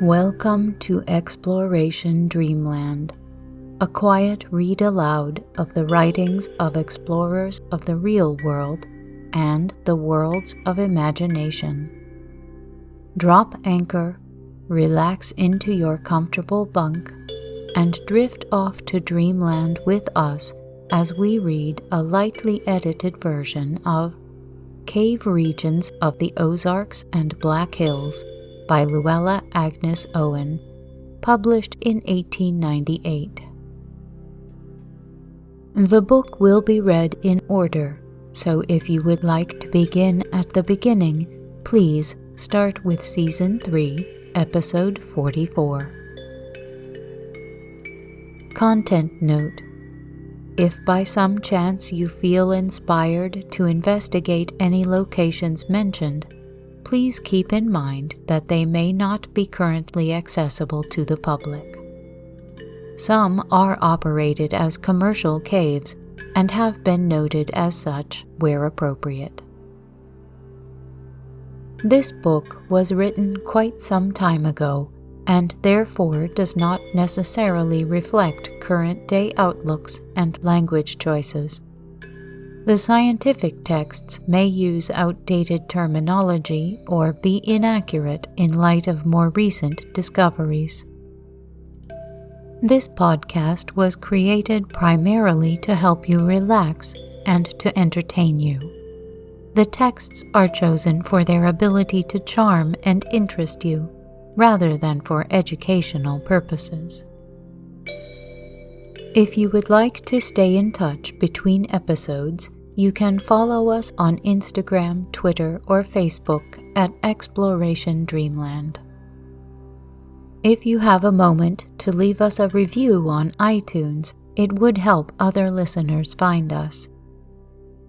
Welcome to Exploration Dreamland, a quiet read aloud of the writings of explorers of the real world and the worlds of imagination. Drop anchor, relax into your comfortable bunk, and drift off to Dreamland with us as we read a lightly edited version of Cave Regions of the Ozarks and Black Hills by Luella Agnes Owen, published in 1898. The book will be read in order, so if you would like to begin at the beginning, please start with Season 3, Episode 44. Content note: if by some chance you feel inspired to investigate any locations mentioned, please keep in mind that they may not be currently accessible to the public. Some are operated as commercial caves and have been noted as such where appropriate. This book was written quite some time ago and therefore does not necessarily reflect current-day outlooks and language choices. The scientific texts may use outdated terminology or be inaccurate in light of more recent discoveries. This podcast was created primarily to help you relax and to entertain you. The texts are chosen for their ability to charm and interest you, rather than for educational purposes. If you would like to stay in touch between episodes, you can follow us on Instagram, Twitter, or Facebook at Exploration Dreamland. If you have a moment to leave us a review on iTunes, it would help other listeners find us.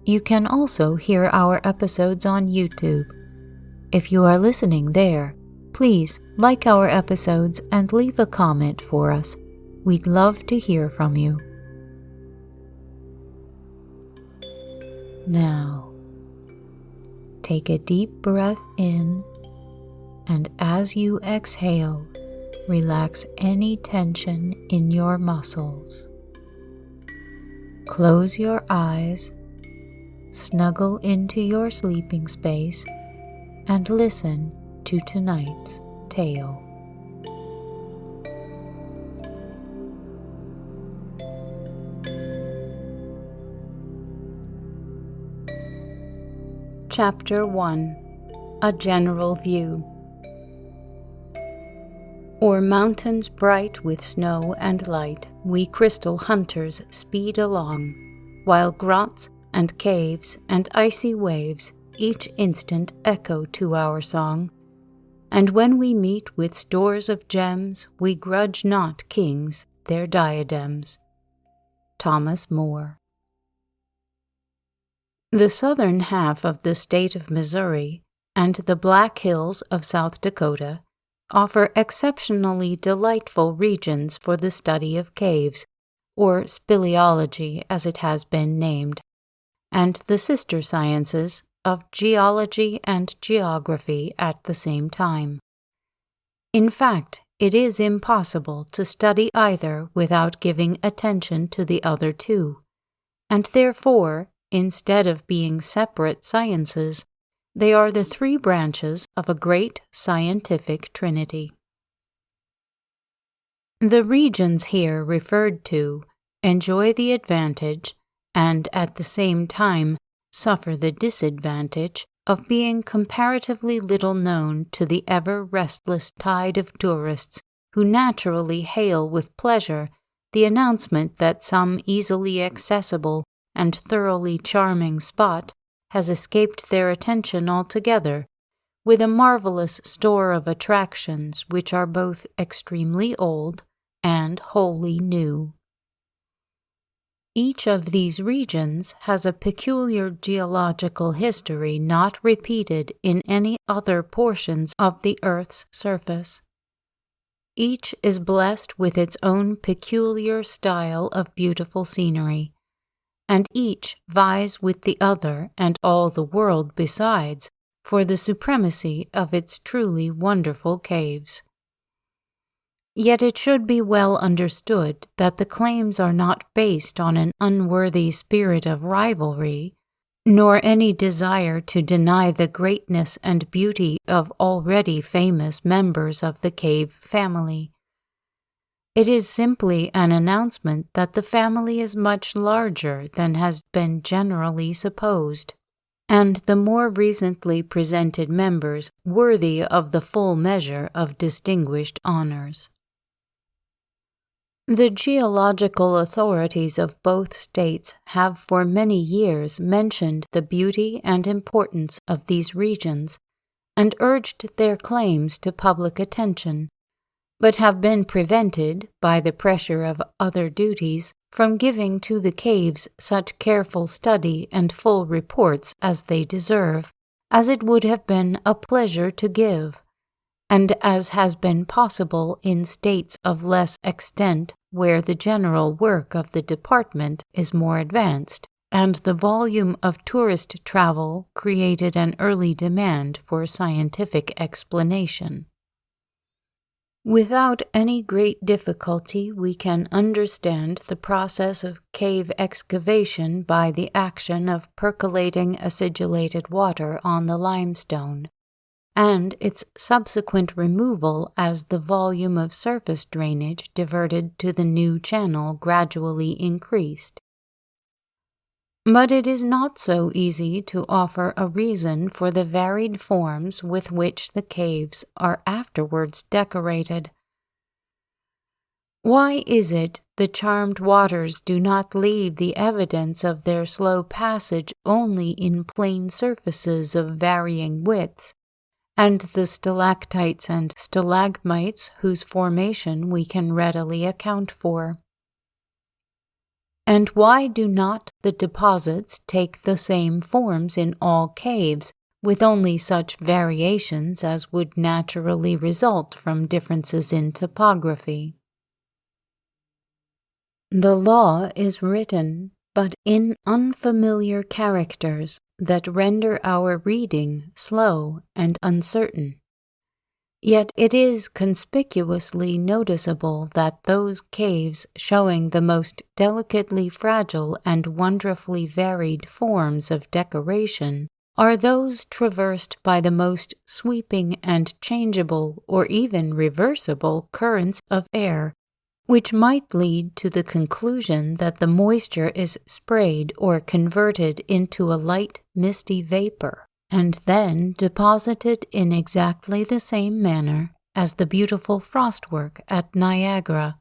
You can also hear our episodes on YouTube. If you are listening there, please like our episodes and leave a comment for us. We'd love to hear from you. Now, take a deep breath in, and as you exhale, relax any tension in your muscles. Close your eyes, snuggle into your sleeping space, and listen to tonight's tale. Chapter 1: A General View. O'er mountains bright with snow and light, we crystal hunters speed along, while grots and caves and icy waves each instant echo to our song. And when we meet with stores of gems, we grudge not kings their diadems. Thomas Moore. The southern half of the state of Missouri and the Black Hills of South Dakota offer exceptionally delightful regions for the study of caves, or speleology as it has been named, and the sister sciences of geology and geography at the same time. In fact, it is impossible to study either without giving attention to the other two, and therefore, instead of being separate sciences, they are the three branches of a great scientific trinity. The regions here referred to enjoy the advantage, and at the same time suffer the disadvantage, of being comparatively little known to the ever-restless tide of tourists who naturally hail with pleasure the announcement that some easily accessible and thoroughly charming spot has escaped their attention altogether, with a marvelous store of attractions which are both extremely old and wholly new. Each of these regions has a peculiar geological history not repeated in any other portions of the earth's surface. Each is blessed with its own peculiar style of beautiful scenery, and each vies with the other and all the world besides for the supremacy of its truly wonderful caves. Yet it should be well understood that the claims are not based on an unworthy spirit of rivalry, nor any desire to deny the greatness and beauty of already famous members of the cave family. It is simply an announcement that the family is much larger than has been generally supposed, and the more recently presented members worthy of the full measure of distinguished honors. The geological authorities of both states have for many years mentioned the beauty and importance of these regions and urged their claims to public attention, but have been prevented, by the pressure of other duties, from giving to the caves such careful study and full reports as they deserve, as it would have been a pleasure to give, and as has been possible in states of less extent where the general work of the department is more advanced, and the volume of tourist travel created an early demand for scientific explanation. Without any great difficulty we can understand the process of cave excavation by the action of percolating acidulated water on the limestone, and its subsequent removal as the volume of surface drainage diverted to the new channel gradually increased. But it is not so easy to offer a reason for the varied forms with which the caves are afterwards decorated. Why is it the charmed waters do not leave the evidence of their slow passage only in plain surfaces of varying widths, and the stalactites and stalagmites whose formation we can readily account for? And why do not the deposits take the same forms in all caves, with only such variations as would naturally result from differences in topography? The law is written, but in unfamiliar characters that render our reading slow and uncertain. Yet it is conspicuously noticeable that those caves showing the most delicately fragile and wonderfully varied forms of decoration are those traversed by the most sweeping and changeable or even reversible currents of air, which might lead to the conclusion that the moisture is sprayed or converted into a light misty vapor, and then deposited in exactly the same manner as the beautiful frostwork at Niagara,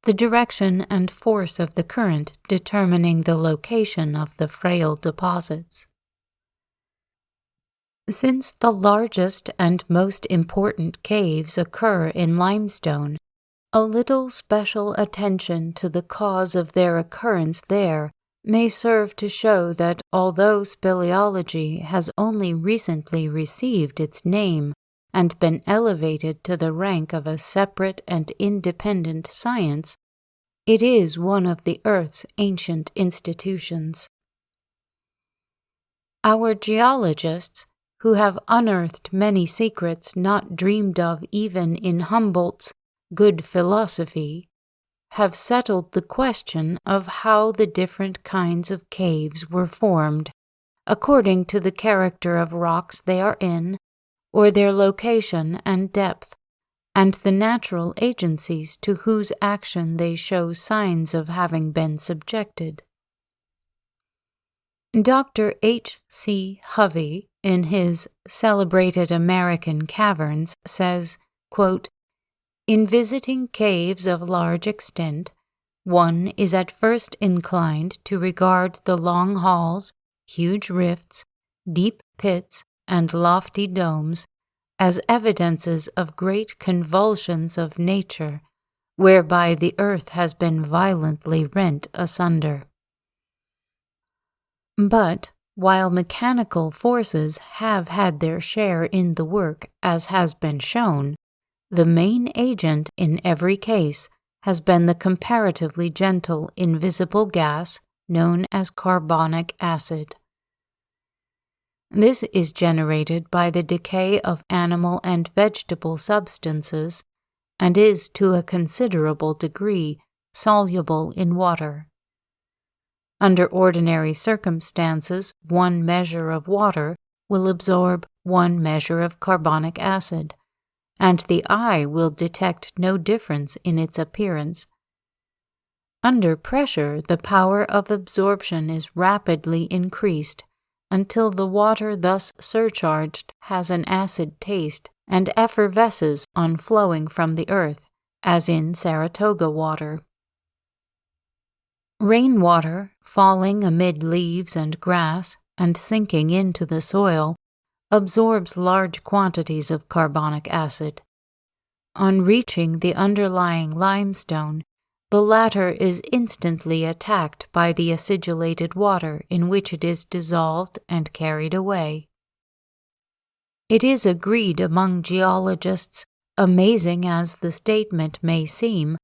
the direction and force of the current determining the location of the frail deposits. Since the largest and most important caves occur in limestone, a little special attention to the cause of their occurrence there may serve to show that although speleology has only recently received its name and been elevated to the rank of a separate and independent science, it is one of the earth's ancient institutions. Our geologists, who have unearthed many secrets not dreamed of even in Humboldt's Good Philosophy, have settled the question of how the different kinds of caves were formed, according to the character of rocks they are in, or their location and depth, and the natural agencies to whose action they show signs of having been subjected. Dr. H. C. Hovey, in his Celebrated American Caverns, says, quote, "In visiting caves of large extent, one is at first inclined to regard the long halls, huge rifts, deep pits, and lofty domes as evidences of great convulsions of nature, whereby the earth has been violently rent asunder. But, while mechanical forces have had their share in the work, as has been shown, the main agent in every case has been the comparatively gentle invisible gas known as carbonic acid. This is generated by the decay of animal and vegetable substances and is to a considerable degree soluble in water. Under ordinary circumstances, 1 measure of water will absorb 1 measure of carbonic acid, and the eye will detect no difference in its appearance. Under pressure, the power of absorption is rapidly increased until the water thus surcharged has an acid taste and effervesces on flowing from the earth, as in Saratoga water. Rainwater, falling amid leaves and grass and sinking into the soil, absorbs large quantities of carbonic acid. On reaching the underlying limestone, the latter is instantly attacked by the acidulated water in which it is dissolved and carried away. It is agreed among geologists, amazing as the statement may seem,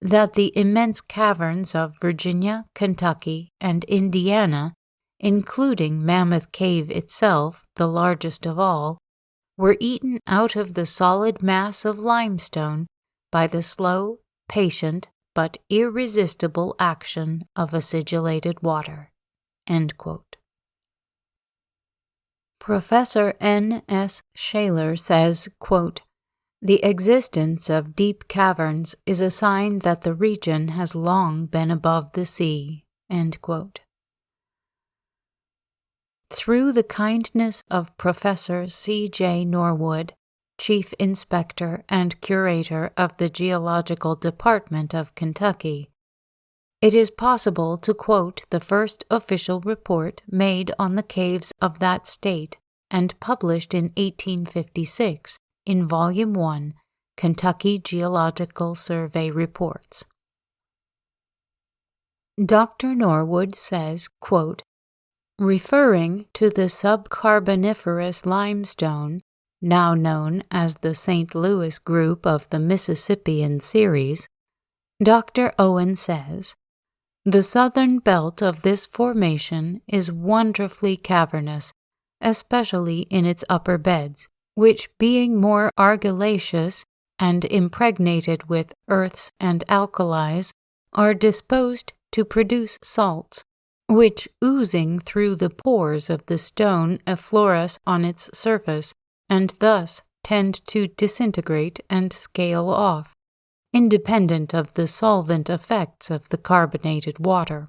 that the immense caverns of Virginia, Kentucky, and Indiana, including Mammoth Cave itself, the largest of all, were eaten out of the solid mass of limestone by the slow, patient, but irresistible action of acidulated water." End quote. Professor N. S. Shaler says, quote, "The existence of deep caverns is a sign that the region has long been above the sea." End quote. Through the kindness of Professor C. J. Norwood, Chief Inspector and Curator of the Geological Department of Kentucky, it is possible to quote the first official report made on the caves of that state and published in 1856 in Volume 1, Kentucky Geological Survey Reports. Dr. Norwood says, quote, "Referring to the subcarboniferous limestone, now known as the St. Louis group of the Mississippian series, Dr. Owen says, the southern belt of this formation is wonderfully cavernous, especially in its upper beds, which being more argillaceous and impregnated with earths and alkalis, are disposed to produce salts, which oozing through the pores of the stone effloresce on its surface, and thus tend to disintegrate and scale off, independent of the solvent effects of the carbonated water.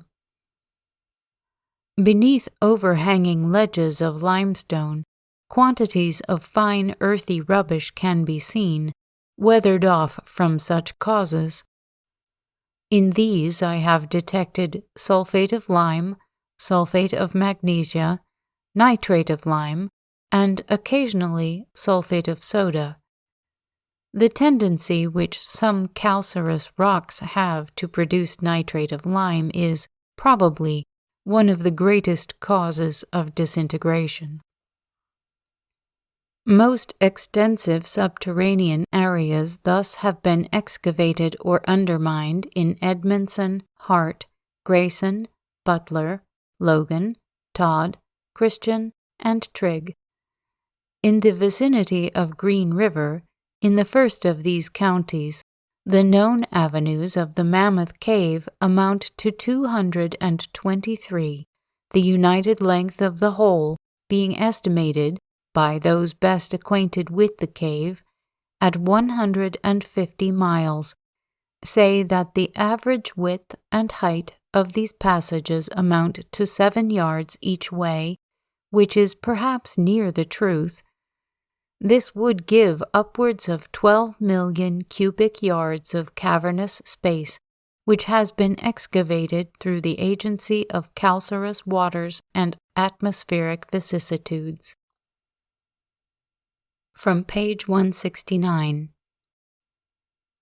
Beneath overhanging ledges of limestone, quantities of fine earthy rubbish can be seen, weathered off from such causes. In these I have detected sulfate of lime, sulfate of magnesia, nitrate of lime, and occasionally sulfate of soda. The tendency which some calcareous rocks have to produce nitrate of lime is, probably, one of the greatest causes of disintegration. Most extensive subterranean areas thus have been excavated or undermined in Edmondson, Hart, Grayson, Butler, Logan, Todd, Christian, and Trigg. In the vicinity of Green River, in the first of these counties, the known avenues of the Mammoth Cave amount to 223, the united length of the whole being estimated, by those best acquainted with the cave, at 150 miles, say that the average width and height of these passages amount to 7 yards each way, which is perhaps near the truth. This would give upwards of 12 million cubic yards of cavernous space, which has been excavated through the agency of calcareous waters and atmospheric vicissitudes. From page 169.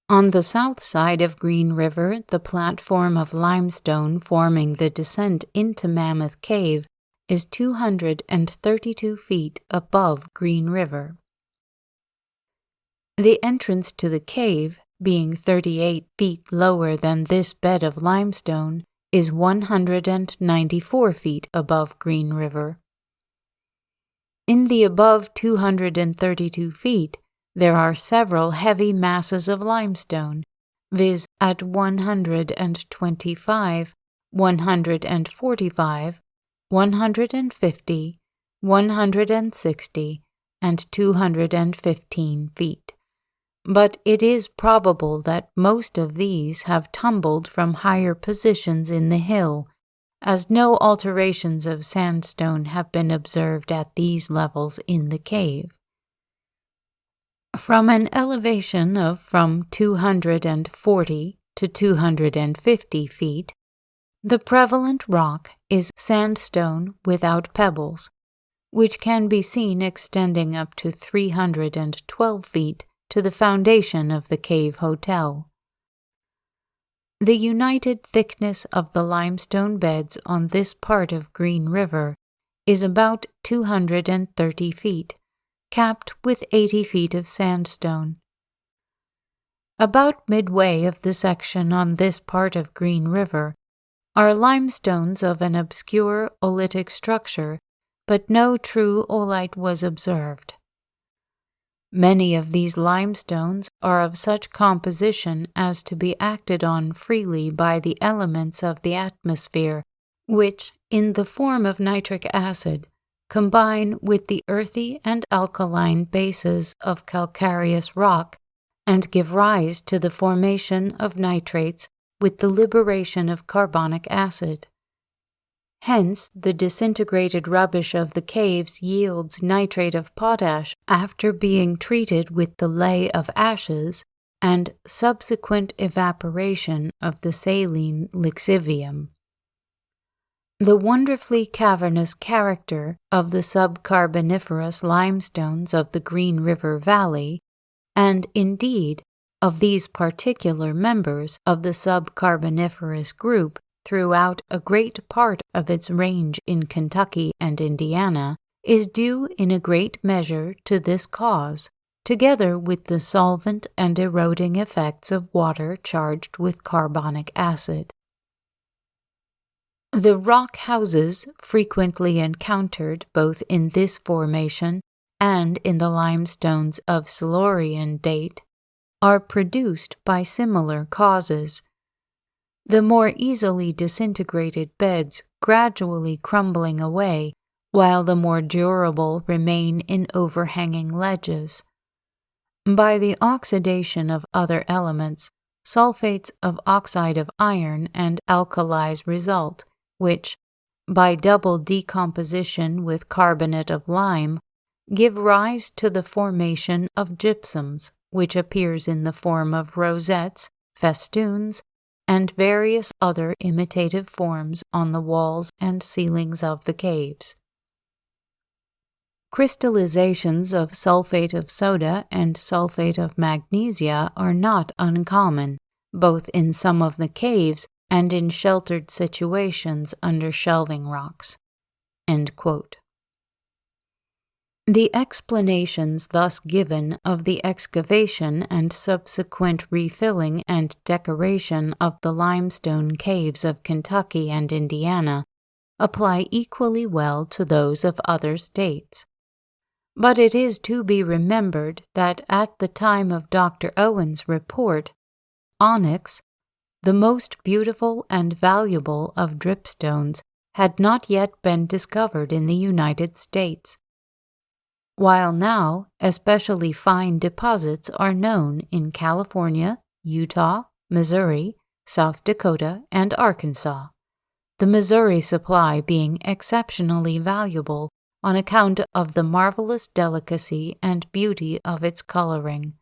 On the south side of Green River, the platform of limestone forming the descent into Mammoth Cave is 232 feet above Green River. The entrance to the cave, being 38 feet lower than this bed of limestone, is 194 feet above Green River. In the above 232 feet, there are several heavy masses of limestone, viz. at 125, 145, 150, 160, and 215 feet. But it is probable that most of these have tumbled from higher positions in the hill, as no alterations of sandstone have been observed at these levels in the cave. From an elevation of from 240 to 250 feet, the prevalent rock is sandstone without pebbles, which can be seen extending up to 312 feet to the foundation of the cave hotel. The united thickness of the limestone beds on this part of Green River is about 230 feet, capped with 80 feet of sandstone. About midway of the section on this part of Green River are limestones of an obscure oolitic structure, but no true oolite was observed. Many of these limestones are of such composition as to be acted on freely by the elements of the atmosphere, which, in the form of nitric acid, combine with the earthy and alkaline bases of calcareous rock and give rise to the formation of nitrates with the liberation of carbonic acid. Hence, the disintegrated rubbish of the caves yields nitrate of potash after being treated with the ley of ashes and subsequent evaporation of the saline lixivium. The wonderfully cavernous character of the subcarboniferous limestones of the Green River Valley, and indeed of these particular members of the subcarboniferous group, throughout a great part of its range in Kentucky and Indiana, is due in a great measure to this cause, together with the solvent and eroding effects of water charged with carbonic acid. The rock houses frequently encountered both in this formation and in the limestones of Silurian date are produced by similar causes. The more easily disintegrated beds gradually crumbling away, while the more durable remain in overhanging ledges. By the oxidation of other elements, sulfates of oxide of iron and alkalis result, which, by double decomposition with carbonate of lime, give rise to the formation of gypsums, which appears in the form of rosettes, festoons, and various other imitative forms on the walls and ceilings of the caves. Crystallizations of sulfate of soda and sulfate of magnesia are not uncommon, both in some of the caves and in sheltered situations under shelving rocks." End quote. The explanations thus given of the excavation and subsequent refilling and decoration of the limestone caves of Kentucky and Indiana apply equally well to those of other states. But it is to be remembered that at the time of Dr. Owen's report, onyx, the most beautiful and valuable of dripstones, had not yet been discovered in the United States, while now especially fine deposits are known in California, Utah, Missouri, South Dakota, and Arkansas, the Missouri supply being exceptionally valuable on account of the marvelous delicacy and beauty of its coloring.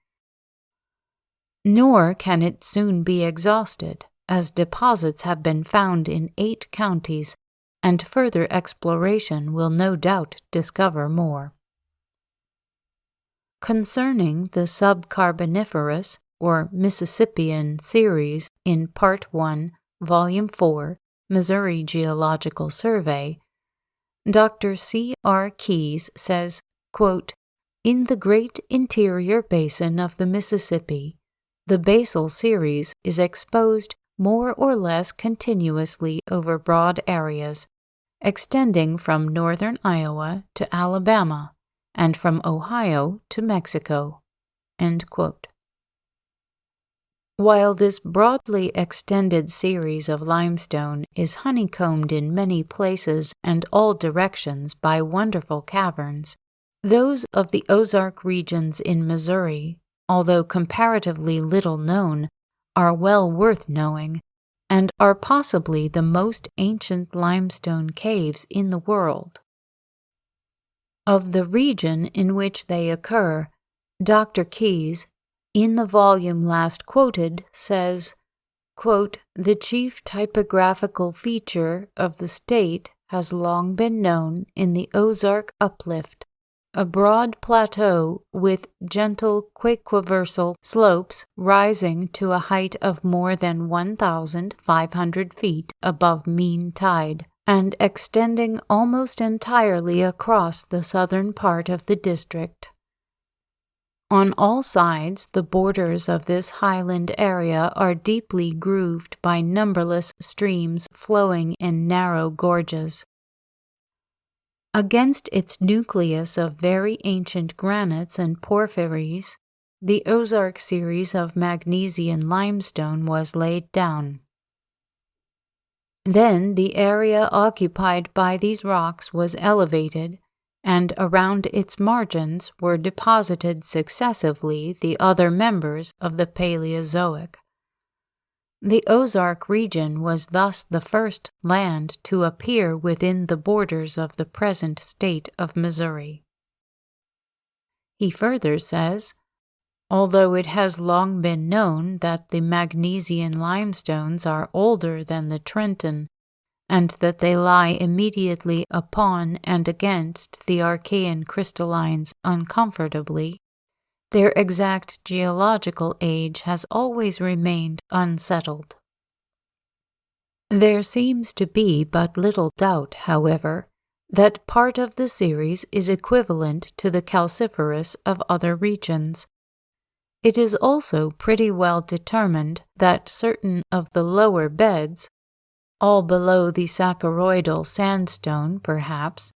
Nor can it soon be exhausted, as deposits have been found in 8 counties, and further exploration will no doubt discover more. Concerning the subcarboniferous or Mississippian series in Part 1, Volume 4, Missouri Geological Survey, Dr. C. R. Keyes says, quote, "In the great interior basin of the Mississippi, the basal series is exposed more or less continuously over broad areas, extending from northern Iowa to Alabama, and from Ohio to Mexico." End quote. While this broadly extended series of limestone is honeycombed in many places and all directions by wonderful caverns, those of the Ozark regions in Missouri, although comparatively little known, are well worth knowing, and are possibly the most ancient limestone caves in the world. Of the region in which they occur, Dr. Keyes, in the volume last quoted, says, quote, "The chief typographical feature of the state has long been known in the Ozark uplift, a broad plateau with gentle quaqueversal slopes rising to a height of more than 1,500 feet above mean tide, and extending almost entirely across the southern part of the district. On all sides, the borders of this highland area are deeply grooved by numberless streams flowing in narrow gorges. Against its nucleus of very ancient granites and porphyries, the Ozark series of magnesian limestone was laid down. Then the area occupied by these rocks was elevated, and around its margins were deposited successively the other members of the Paleozoic. The Ozark region was thus the first land to appear within the borders of the present state of Missouri. He further says, although it has long been known that the magnesian limestones are older than the Trenton, and that they lie immediately upon and against the Archean crystallines uncomfortably, their exact geological age has always remained unsettled. There seems to be but little doubt, however, that part of the series is equivalent to the calciferous of other regions. It is also pretty well determined that certain of the lower beds, all below the saccharoidal sandstone perhaps,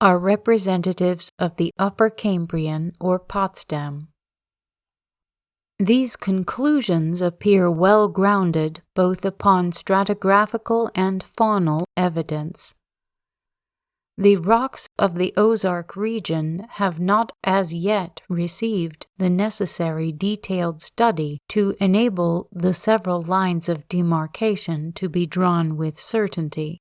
are representatives of the Upper Cambrian or Potsdam. These conclusions appear well grounded both upon stratigraphical and faunal evidence. The rocks of the Ozark region have not as yet received the necessary detailed study to enable the several lines of demarcation to be drawn with certainty.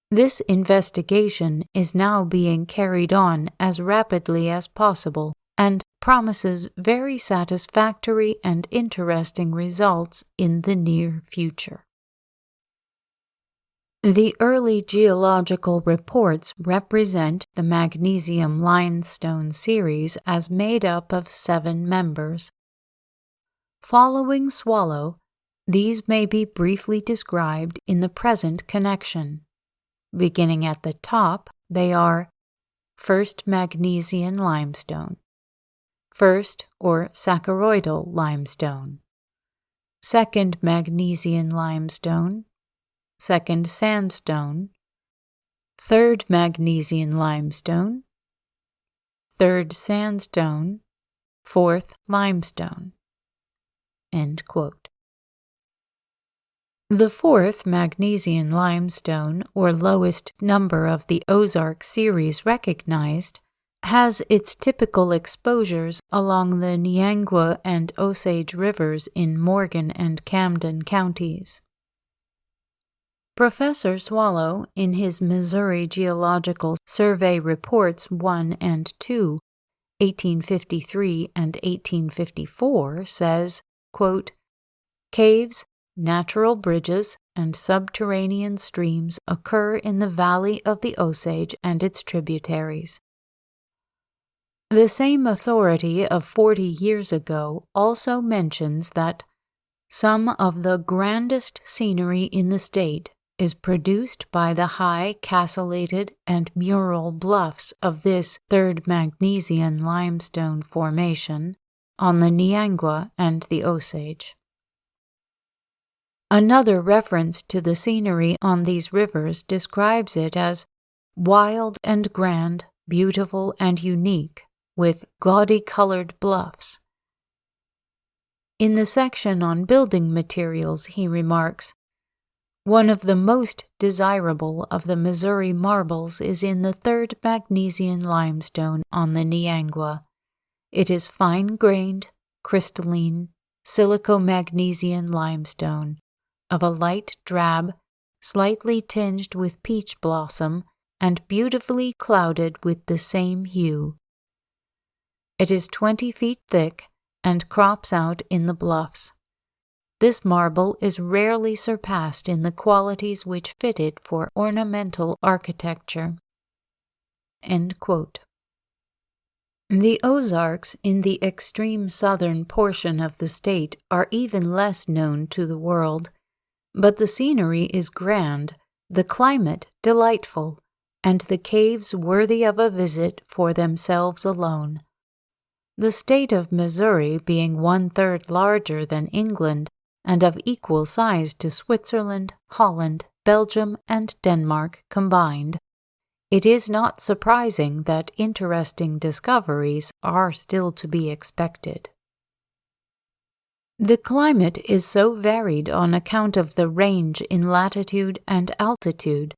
This investigation is now being carried on as rapidly as possible and promises very satisfactory and interesting results in the near future. The early geological reports represent the magnesium limestone series as made up of 7 members. Following Swallow, these may be briefly described in the present connection. Beginning at the top, they are first magnesian limestone, first or saccharoidal limestone, second magnesian limestone, second sandstone, third magnesian limestone, third sandstone, fourth limestone. End quote. The fourth magnesian limestone, or lowest number of the Ozark series recognized, has its typical exposures along the Niangua and Osage rivers in Morgan and Camden counties. Professor Swallow, in his Missouri Geological Survey Reports 1 and 2, 1853 and 1854, says, quote, "Caves, natural bridges, and subterranean streams occur in the valley of the Osage and its tributaries." The same authority of 40 years ago also mentions that some of the grandest scenery in the state is produced by the high castellated and mural bluffs of this third magnesian limestone formation on the Niangua and the Osage. Another reference to the scenery on these rivers describes it as wild and grand, beautiful and unique, with gaudy-colored bluffs. In the section on building materials, he remarks, "One of the most desirable of the Missouri marbles is in the third magnesian limestone on the Niangua. It is fine-grained, crystalline, silico-magnesian limestone, of a light drab, slightly tinged with peach blossom, and beautifully clouded with the same hue. It is 20 feet thick and crops out in the bluffs. This marble is rarely surpassed in the qualities which fit it for ornamental architecture." End quote. The Ozarks in the extreme southern portion of the state are even less known to the world, but the scenery is grand, the climate delightful, and the caves worthy of a visit for themselves alone. The state of Missouri being 1/3 larger than England and of equal size to Switzerland, Holland, Belgium, and Denmark combined, it is not surprising that interesting discoveries are still to be expected. The climate is so varied on account of the range in latitude and altitude,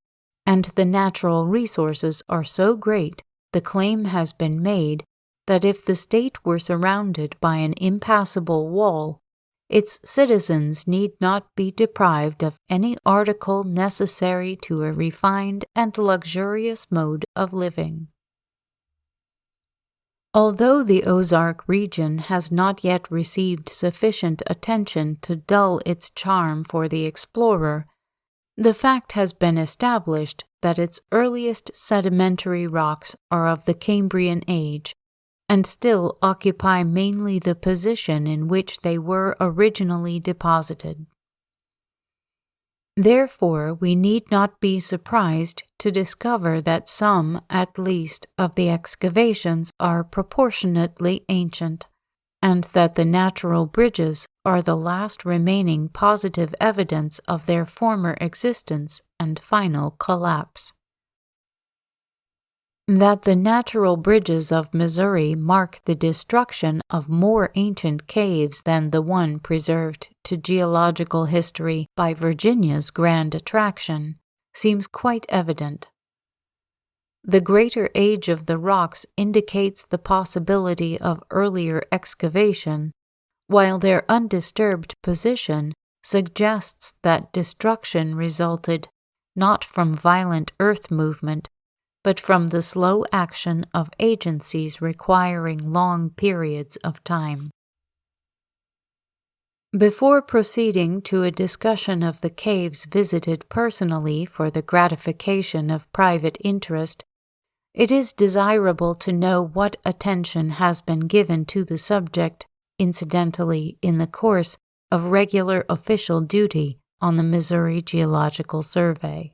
and the natural resources are so great, the claim has been made that if the state were surrounded by an impassable wall, its citizens need not be deprived of any article necessary to a refined and luxurious mode of living. Although the Ozark region has not yet received sufficient attention to dull its charm for the explorer, the fact has been established that its earliest sedimentary rocks are of the Cambrian age, and still occupy mainly the position in which they were originally deposited. Therefore, we need not be surprised to discover that some, at least, of the excavations are proportionately ancient, and that the natural bridges are the last remaining positive evidence of their former existence and final collapse. That the natural bridges of Missouri mark the destruction of more ancient caves than the one preserved to geological history by Virginia's grand attraction seems quite evident. The greater age of the rocks indicates the possibility of earlier excavation, while their undisturbed position suggests that destruction resulted not from violent earth movement, but from the slow action of agencies requiring long periods of time. Before proceeding to a discussion of the caves visited personally for the gratification of private interest, it is desirable to know what attention has been given to the subject incidentally in the course of regular official duty on the Missouri Geological Survey.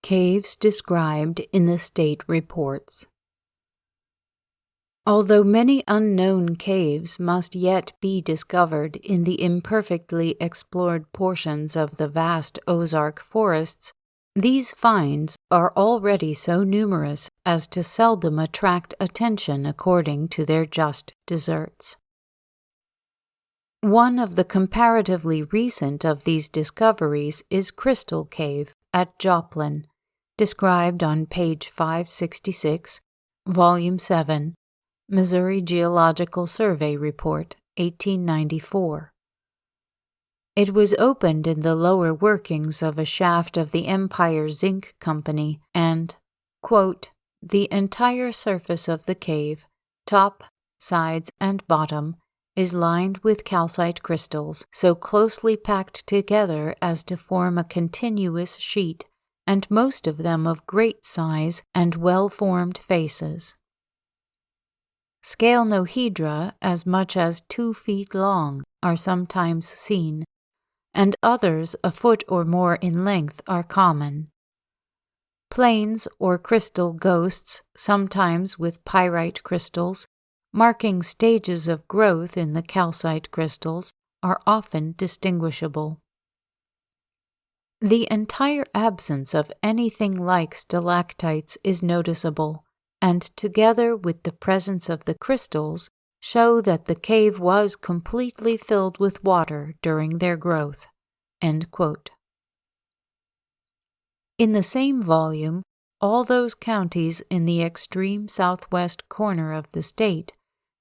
Caves described in the state reports. Although many unknown caves must yet be discovered in the imperfectly explored portions of the vast Ozark forests, these finds are already so numerous as to seldom attract attention according to their just deserts. One of the comparatively recent of these discoveries is Crystal Cave at Joplin, described on page 566, Volume 7, Missouri Geological Survey Report, 1894. It was opened in the lower workings of a shaft of the Empire Zinc Company, and, quote, "The entire surface of the cave, top, sides, and bottom, is lined with calcite crystals, so closely packed together as to form a continuous sheet, and most of them of great size and well-formed faces. Scalenohedra as much as 2 feet long are sometimes seen, and others a foot or more in length are common. Plains or crystal ghosts, sometimes with pyrite crystals, marking stages of growth in the calcite crystals, are often distinguishable. The entire absence of anything like stalactites is noticeable, and together with the presence of the crystals, show that the cave was completely filled with water during their growth." End quote. In the same volume, all those counties in the extreme southwest corner of the state,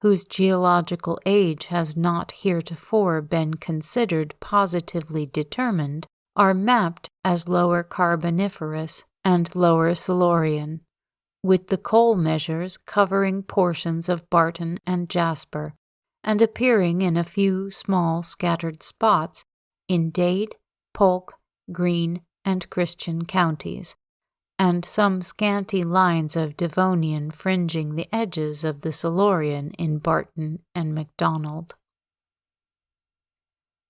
whose geological age has not heretofore been considered positively determined, are mapped as Lower Carboniferous and Lower Silurian, with the coal measures covering portions of Barton and Jasper, and appearing in a few small scattered spots in Dade, Polk, Greene, and Christian counties, and some scanty lines of Devonian fringing the edges of the Silurian in Barton and McDonald.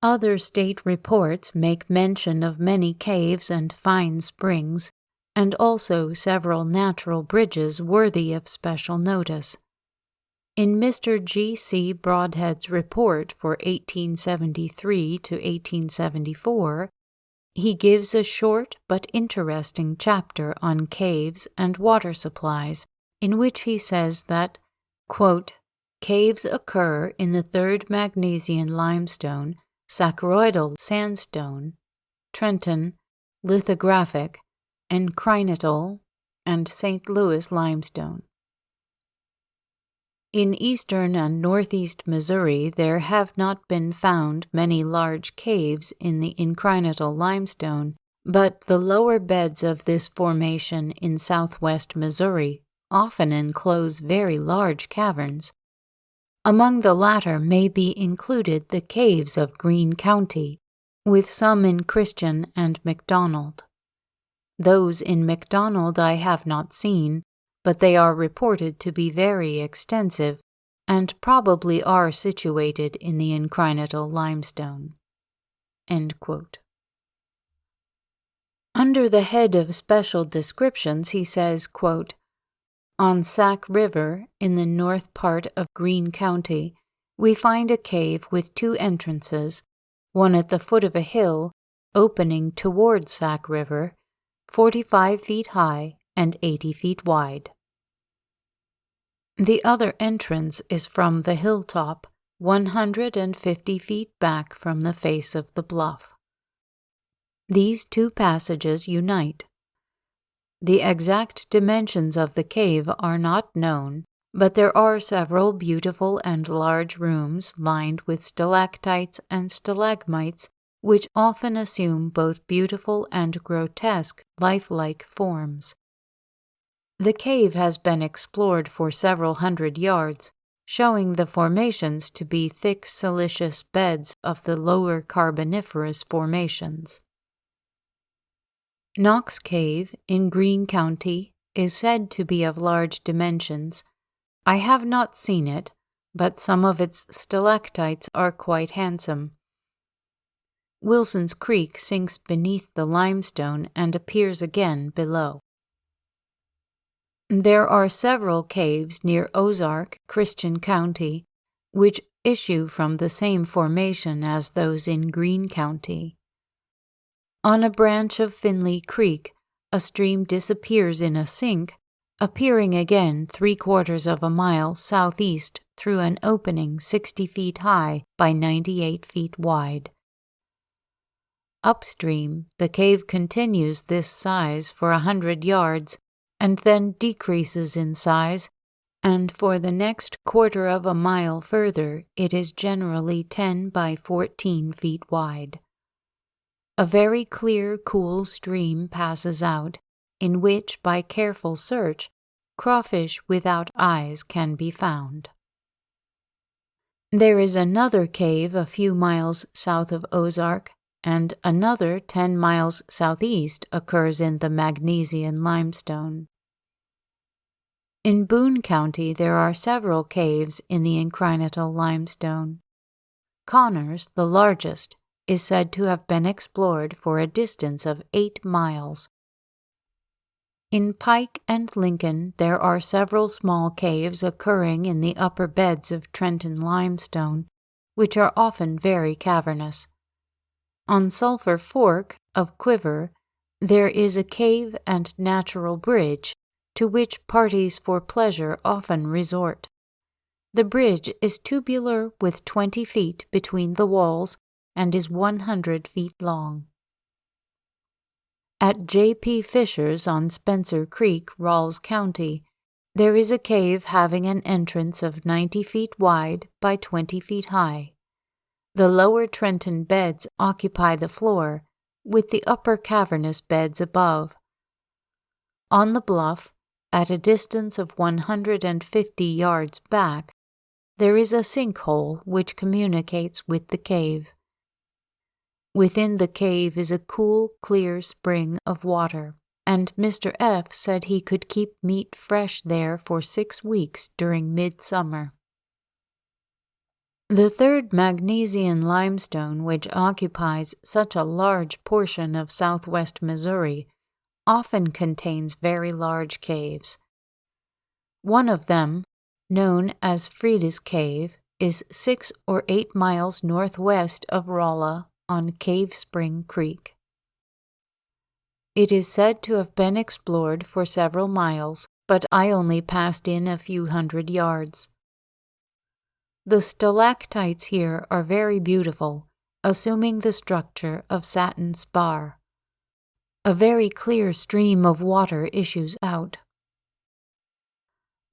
Other state reports make mention of many caves and fine springs, and also several natural bridges worthy of special notice. In Mr. G. C. Broadhead's report for 1873 to 1874, he gives a short but interesting chapter on caves and water supplies, in which he says that, quote, "Caves occur in the third Magnesian limestone, saccharoidal sandstone, Trenton, lithographic, encrinital, and St. Louis limestone. In eastern and northeast Missouri there have not been found many large caves in the encrinital limestone, but the lower beds of this formation in southwest Missouri often enclose very large caverns. Among the latter may be included the caves of Greene County, with some in Christian and McDonald. Those in McDonald I have not seen, but they are reported to be very extensive, and probably are situated in the encrinital limestone." End quote. Under the head of special descriptions he says, quote, "On Sac River, in the north part of Greene County, we find a cave with two entrances, one at the foot of a hill, opening toward Sac River, 45 feet high and 80 feet wide. The other entrance is from the hilltop, 150 feet back from the face of the bluff. These two passages unite. The exact dimensions of the cave are not known, but there are several beautiful and large rooms lined with stalactites and stalagmites, which often assume both beautiful and grotesque lifelike forms. The cave has been explored for several hundred yards, showing the formations to be thick siliceous beds of the lower Carboniferous formations. Knox Cave in Greene County is said to be of large dimensions. I have not seen it, but some of its stalactites are quite handsome. Wilson's Creek sinks beneath the limestone and appears again below. There are several caves near Ozark, Christian County, which issue from the same formation as those in Greene County. On a branch of Finley Creek, a stream disappears in a sink, appearing again 3/4 of a mile southeast through an opening 60 feet high by 98 feet wide. Upstream, the cave continues this size for 100 yards and then decreases in size, and for the next 1/4 of a mile further it is generally 10 by 14 feet wide. A very clear, cool stream passes out, in which, by careful search, crawfish without eyes can be found. There is another cave a few miles south of Ozark, and another 10 miles southeast occurs in the Magnesian limestone. In Boone County there are several caves in the encrinital limestone. Connors, the largest, is said to have been explored for a distance of 8 miles. In Pike and Lincoln there are several small caves occurring in the upper beds of Trenton limestone, which are often very cavernous. On Sulphur Fork of Quiver, there is a cave and natural bridge, to which parties for pleasure often resort. The bridge is tubular with 20 feet between the walls and is 100 feet long. At J.P. Fisher's on Spencer Creek, Rawls County, there is a cave having an entrance of 90 feet wide by 20 feet high. The lower Trenton beds occupy the floor, with the upper cavernous beds above. On the bluff, at a distance of 150 yards back, there is a sinkhole which communicates with the cave. Within the cave is a cool, clear spring of water, and Mr. F. said he could keep meat fresh there for 6 weeks during midsummer. The third Magnesian limestone, which occupies such a large portion of southwest Missouri, often contains very large caves. One of them, known as Frieda's Cave, is 6 or 8 miles northwest of Rolla on Cave Spring Creek. It is said to have been explored for several miles, but I only passed in a few hundred yards. The stalactites here are very beautiful, assuming the structure of satin spar. A very clear stream of water issues out.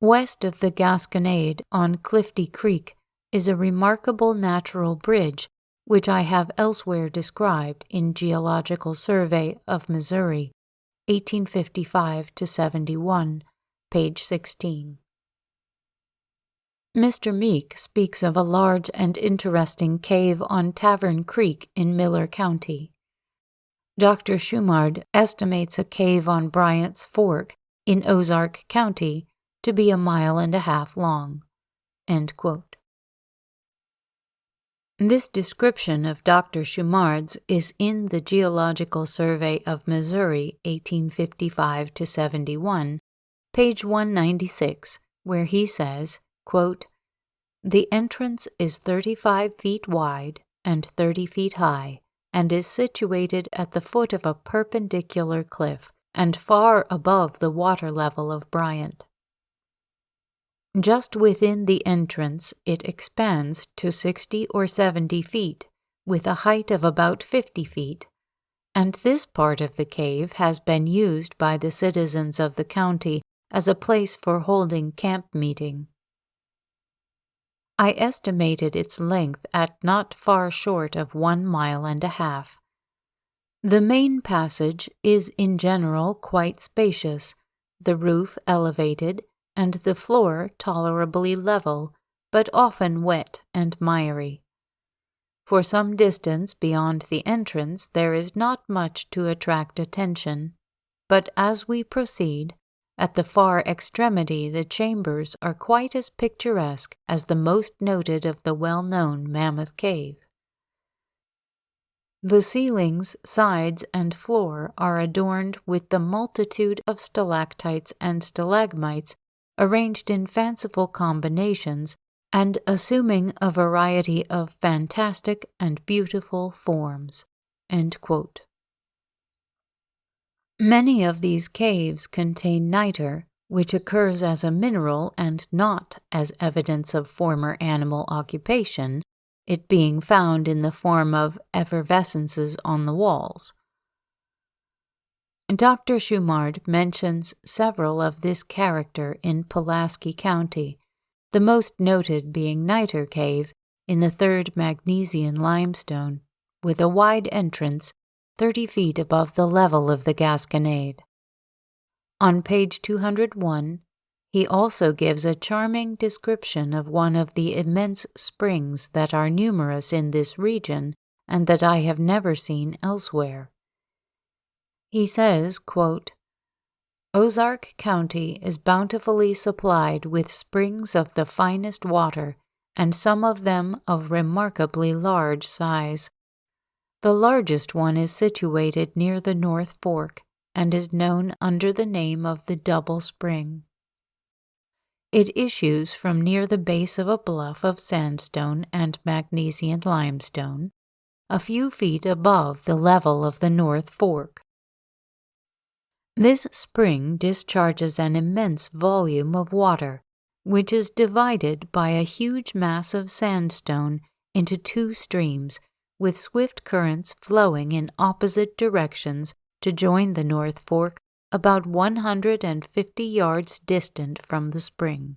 West of the Gasconade on Clifty Creek is a remarkable natural bridge, which I have elsewhere described in Geological Survey of Missouri, 1855-71, page 16. Mr. Meek speaks of a large and interesting cave on Tavern Creek in Miller County. Dr. Schumard estimates a cave on Bryant's Fork in Ozark County to be 1.5 miles long. End quote. This description of Dr. Schumard's is in the Geological Survey of Missouri, 1855-71, page 196, where he says, quote, "The entrance is 35 feet wide and 30 feet high, and is situated at the foot of a perpendicular cliff and far above the water level of Bryant. Just within the entrance it expands to 60 or 70 feet, with a height of about 50 feet, and this part of the cave has been used by the citizens of the county as a place for holding camp meeting. I estimated its length at not far short of 1.5 miles. The main passage is in general quite spacious, the roof elevated, and the floor tolerably level, but often wet and miry. For some distance beyond the entrance there is not much to attract attention, but as we proceed, at the far extremity the chambers are quite as picturesque as the most noted of the well-known Mammoth Cave. The ceilings, sides, and floor are adorned with the multitude of stalactites and stalagmites arranged in fanciful combinations and assuming a variety of fantastic and beautiful forms." End quote. Many of these caves contain niter, which occurs as a mineral and not as evidence of former animal occupation, it being found in the form of effervescences on the walls. Dr. Schumard mentions several of this character in Pulaski County, the most noted being Niter Cave in the third Magnesian limestone, with a wide entrance 30 feet above the level of the Gasconade. On page 201, he also gives a charming description of one of the immense springs that are numerous in this region and that I have never seen elsewhere. He says, quote, "Ozark County is bountifully supplied with springs of the finest water, and some of them of remarkably large size. The largest one is situated near the North Fork, and is known under the name of the Double Spring. It issues from near the base of a bluff of sandstone and magnesian limestone, a few feet above the level of the North Fork. This spring discharges an immense volume of water, which is divided by a huge mass of sandstone into two streams, with swift currents flowing in opposite directions to join the North Fork about 150 yards distant from the spring.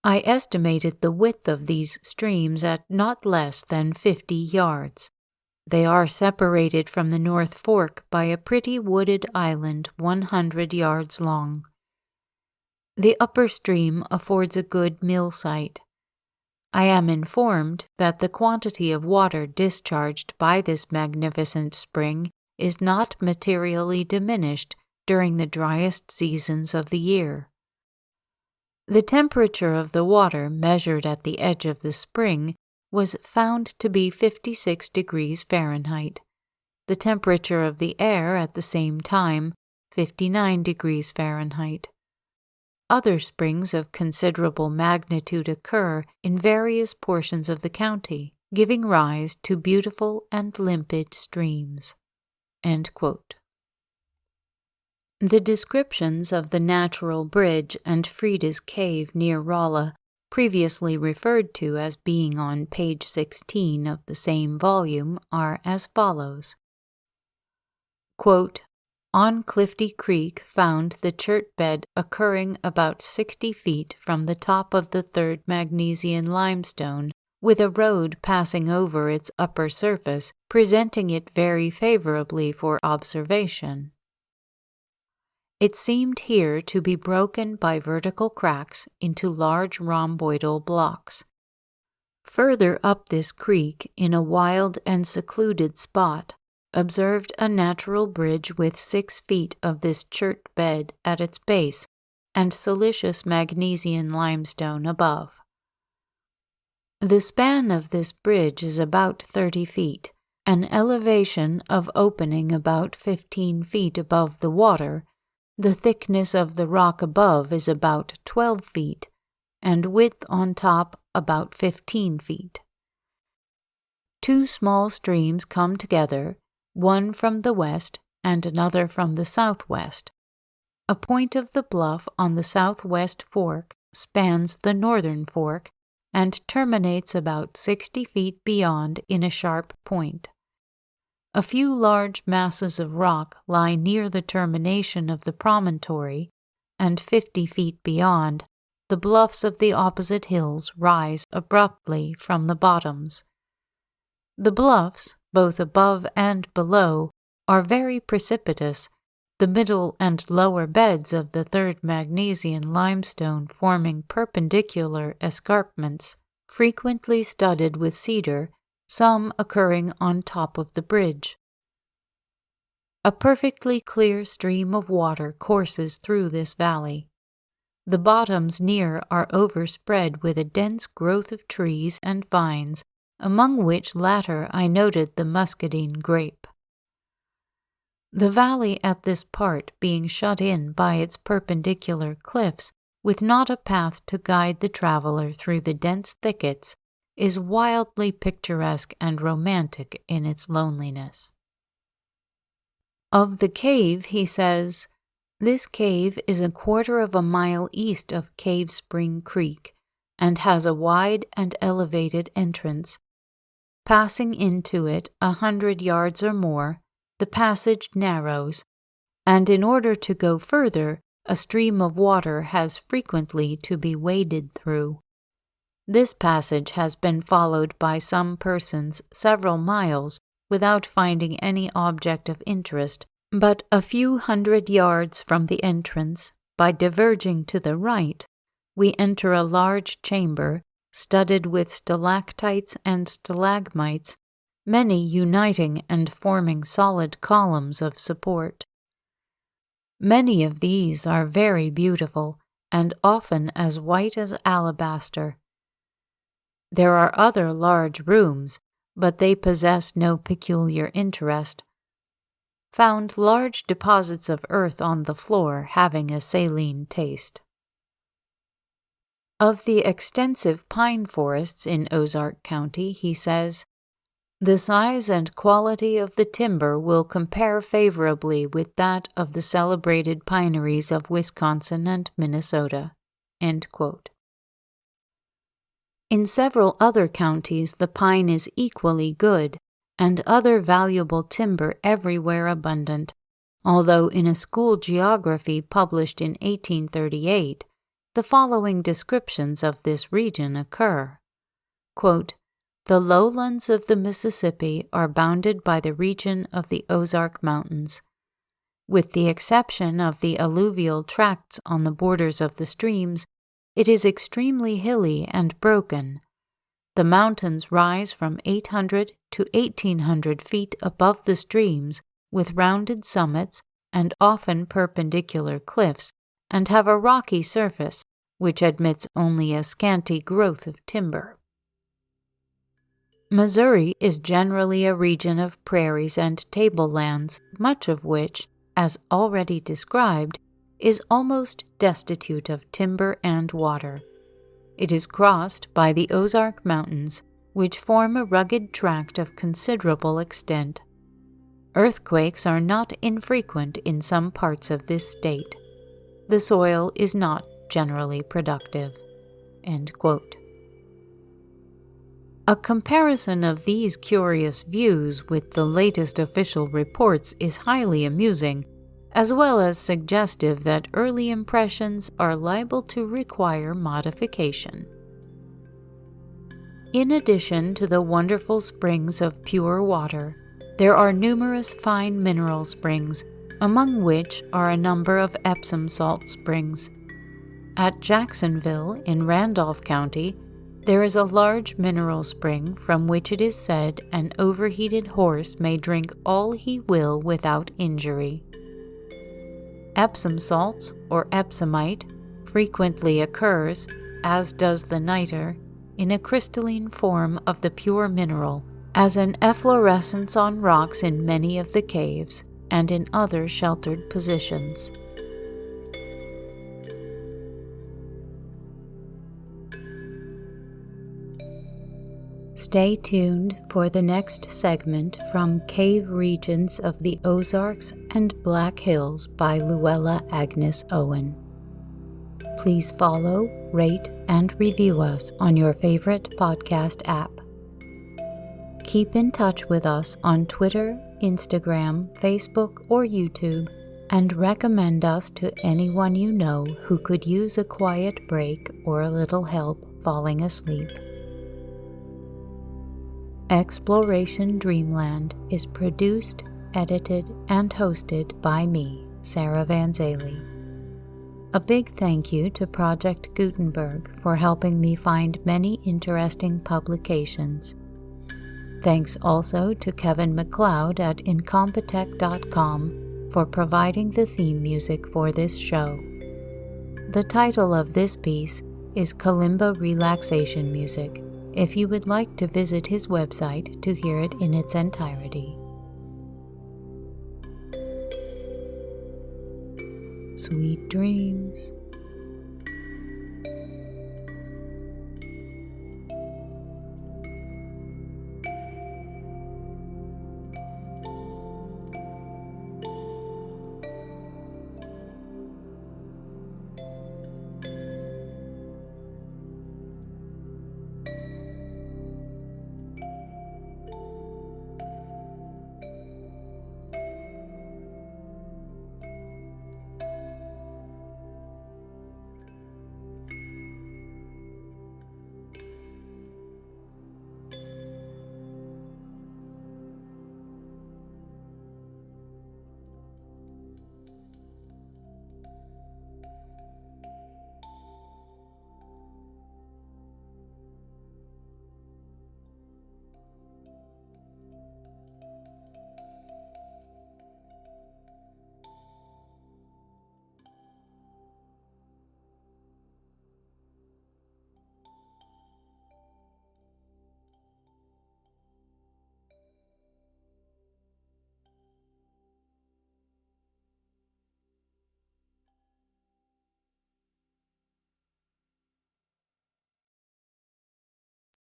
I estimated the width of these streams at not less than 50 yards. They are separated from the North Fork by a pretty wooded island 100 yards long. The upper stream affords a good mill site. I am informed that the quantity of water discharged by this magnificent spring is not materially diminished during the driest seasons of the year. The temperature of the water measured at the edge of the spring was found to be 56 degrees Fahrenheit. The temperature of the air at the same time, 59 degrees Fahrenheit. Other springs of considerable magnitude occur in various portions of the county, giving rise to beautiful and limpid streams." End quote. The descriptions of the natural bridge and Frida's cave near Rolla, previously referred to as being on page 16 of the same volume, are as follows. Quote, "On Clifty Creek found the chert bed occurring about 60 feet from the top of the third magnesian limestone, with a road passing over its upper surface, presenting it very favorably for observation. It seemed here to be broken by vertical cracks into large rhomboidal blocks. Further up this creek, in a wild and secluded spot, observed a natural bridge with 6 feet of this chert bed at its base and silicious magnesian limestone above. The span of this bridge is about 30 feet, an elevation of opening about 15 feet above the water. The thickness of the rock above is about 12 feet, and width on top about 15 feet. Two small streams come together, one from the west and another from the southwest. A point of the bluff on the southwest fork spans the northern fork and terminates about 60 feet beyond in a sharp point. A few large masses of rock lie near the termination of the promontory, and 50 feet beyond, the bluffs of the opposite hills rise abruptly from the bottoms. The bluffs, both above and below, are very precipitous, the middle and lower beds of the third magnesian limestone forming perpendicular escarpments, frequently studded with cedar, some occurring on top of the bridge. A perfectly clear stream of water courses through this valley. The bottoms near are overspread with a dense growth of trees and vines, among which latter I noted the muscadine grape. The valley at this part being shut in by its perpendicular cliffs, with not a path to guide the traveler through the dense thickets, is wildly picturesque and romantic in its loneliness. Of the cave, he says, "This cave is 1/4 of a mile east of Cave Spring Creek, and has a wide and elevated entrance. Passing into it 100 yards or more, the passage narrows, and in order to go further, a stream of water has frequently to be waded through. This passage has been followed by some persons several miles without finding any object of interest, but a few 100 yards from the entrance, by diverging to the right, we enter a large chamber studded with stalactites and stalagmites, many uniting and forming solid columns of support. Many of these are very beautiful, and often as white as alabaster. There are other large rooms, but they possess no peculiar interest. Found large deposits of earth on the floor having a saline taste." Of the extensive pine forests in Ozark County, he says, "The size and quality of the timber will compare favorably with that of the celebrated pineries of Wisconsin and Minnesota." End quote. In several other counties, the pine is equally good, and other valuable timber everywhere abundant, although in a school geography published in 1838, the following descriptions of this region occur. Quote, "The lowlands of the Mississippi are bounded by the region of the Ozark Mountains. With the exception of the alluvial tracts on the borders of the streams, it is extremely hilly and broken. The mountains rise from 800 to 1,800 feet above the streams, with rounded summits and often perpendicular cliffs, and have a rocky surface, which admits only a scanty growth of timber." Missouri is generally a region of prairies and tablelands, much of which, as already described, is almost destitute of timber and water. It is crossed by the Ozark Mountains, which form a rugged tract of considerable extent. Earthquakes are not infrequent in some parts of this state. The soil is not generally productive." End quote. A comparison of these curious views with the latest official reports is highly amusing, as well as suggestive that early impressions are liable to require modification. In addition to the wonderful springs of pure water, there are numerous fine mineral springs, among which are a number of Epsom salt springs. At Jacksonville, in Randolph County, there is a large mineral spring from which it is said an overheated horse may drink all he will without injury. Epsom salts, or epsomite, frequently occurs, as does the niter, in a crystalline form of the pure mineral, as an efflorescence on rocks in many of the caves and in other sheltered positions. Stay tuned for the next segment from Cave Regions of the Ozarks and Black Hills by Luella Agnes Owen. Please follow, rate, and review us on your favorite podcast app. Keep in touch with us on Twitter, Instagram, Facebook, or YouTube, and recommend us to anyone you know who could use a quiet break or a little help falling asleep. Exploration Dreamland is produced, edited, and hosted by me, Sarah Vanzaley. A big thank you to Project Gutenberg for helping me find many interesting publications. Thanks also to Kevin MacLeod at Incompetech.com for providing the theme music for this show. The title of this piece is Kalimba Relaxation Music, if you would like to visit his website to hear it in its entirety. Sweet dreams.